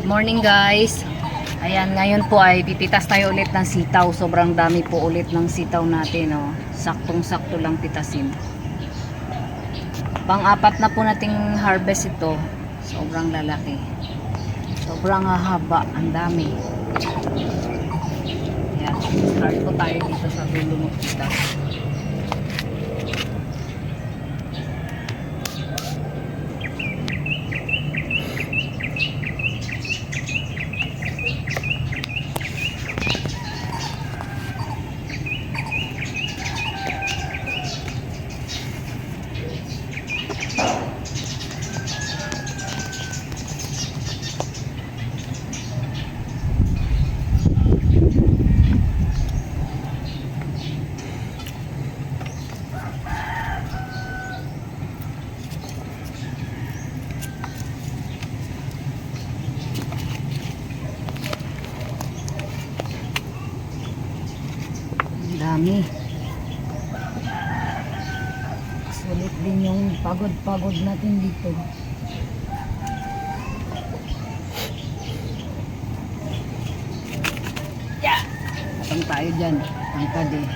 Morning guys. Ayan, ngayon po ay pipitas tayo ulit ng sitaw. Sobrang dami po ulit ng sitaw natin, oh. Saktong-sakto lang pitasin. Pang-apat na po nating harvest ito. Sobrang lalaki. Sobrang haba, ang dami. Ayan, start po tayo dito sa dulo ng pitas. Dami. Sulit din yung pagod-pagod natin dito. Yeah! Matang tayo dyan. Tangkad eh.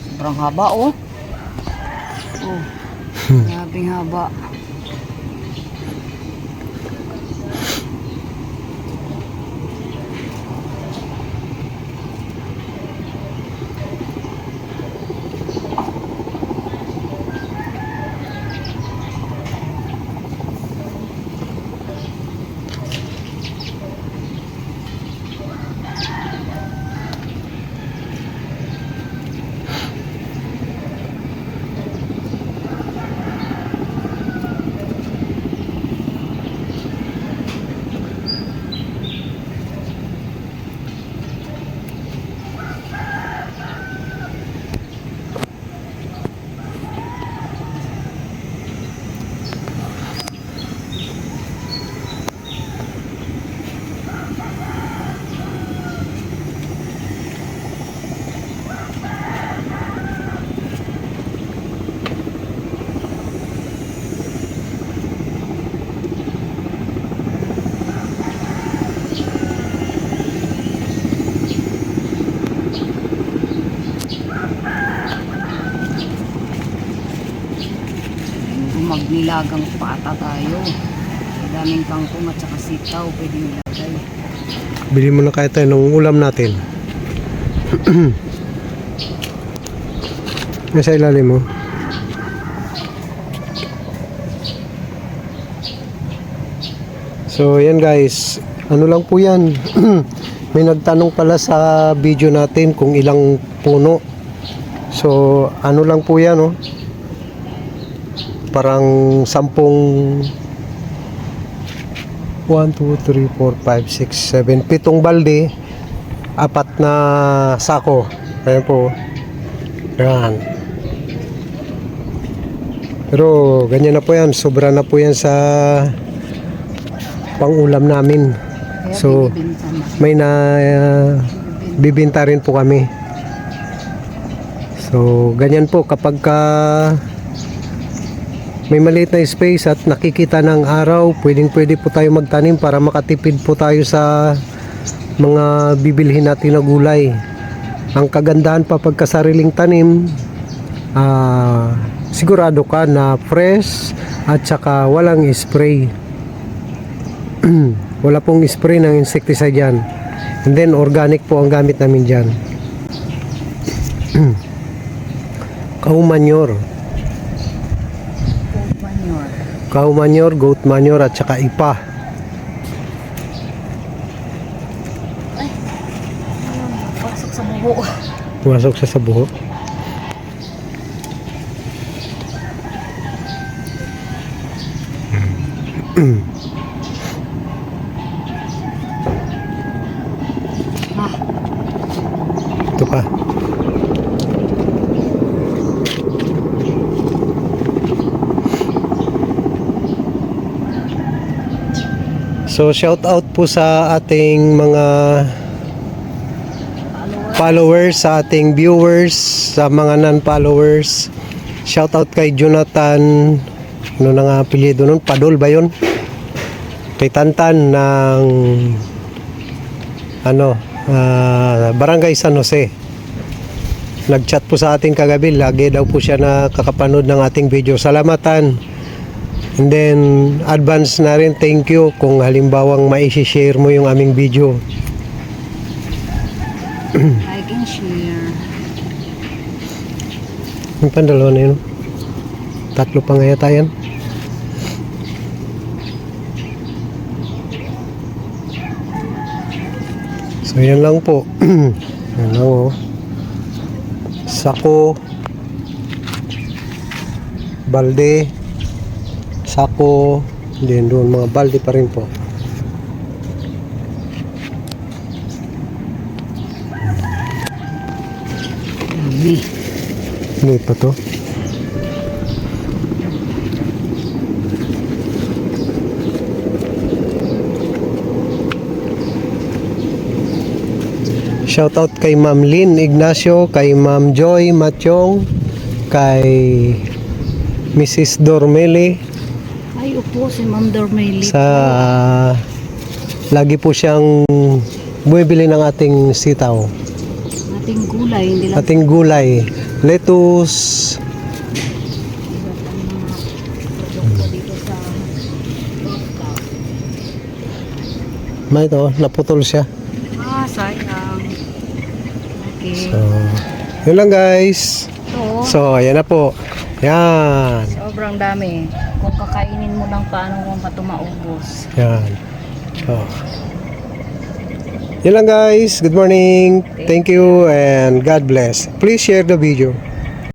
Sobrang haba oh. Oh. Grabing haba. Magnilagang pata tayo. Daming kangkong at saka sitaw pwede nilagay. Bili mo na kaya tayo ng ulam natin. Nasa ilalim mo. So yan guys, ano lang po yan. May nagtanong pala sa video natin kung ilang puno. So ano lang po yan, oh. Parang 10 1, 2, 3, 4, 5, 6, 7 7 balde, 4 na sako. Ayan po. Ayan. Pero ganyan na po yan. Sobra na po yan sa pang-ulam namin. So may na bibinta rin po kami. So ganyan po kapag may maliit na space at nakikita ng araw, pwede po tayo magtanim para makatipid po tayo sa mga bibilhin natin na gulay. Ang kagandahan pa pagkasariling tanim, sigurado ka na fresh at saka walang spray. Wala pong spray ng insecticide dyan. And then organic po ang gamit namin dyan. Cow manure, goat manure at saka ipa. Ay, pasok sa buho. Pumasok sa buho. Ito pa. So shout out po sa ating mga followers, sa ating viewers, sa mga non-followers. Shout out kay Jonathan, ano na nga apelyido nun? Padol ba yun? kay Tantan ng Barangay San Jose. Nag-chat po sa ating kagabi, lagi daw po siya nakakapanood ng ating video. Salama, Tan. And then advance na rin, thank you kung halimbawang mai-share mo yung aming video. Like and share. Yung pandalawa na yun. Tatlo pa nga yata yan. So yan lang po. Yan lang oh. Sako, balde, sako, din doon mga balde pa rin po. Ano pa to? Shoutout kay Ma'am Lynn Ignacio, kay Ma'am Joy Matyong, kay Mrs. Dormeli. Ay, upo si Ma'am Dormeli. Lagi po siyang bumibili ng ating sitaw. Ating gulay, hindi lang Ating gulay, lettuce. iba't ang mga produkto dito sa Bosca. May ito, naputol siya. Sayang. Okay. So, yun lang guys. Ito, So, ayan na po. Yan. sobrang dami. Kung kakainin mo lang, paano mo pa ito maubos? Yan. So, yun lang guys. Good morning. Thank you and God bless. Please share the video.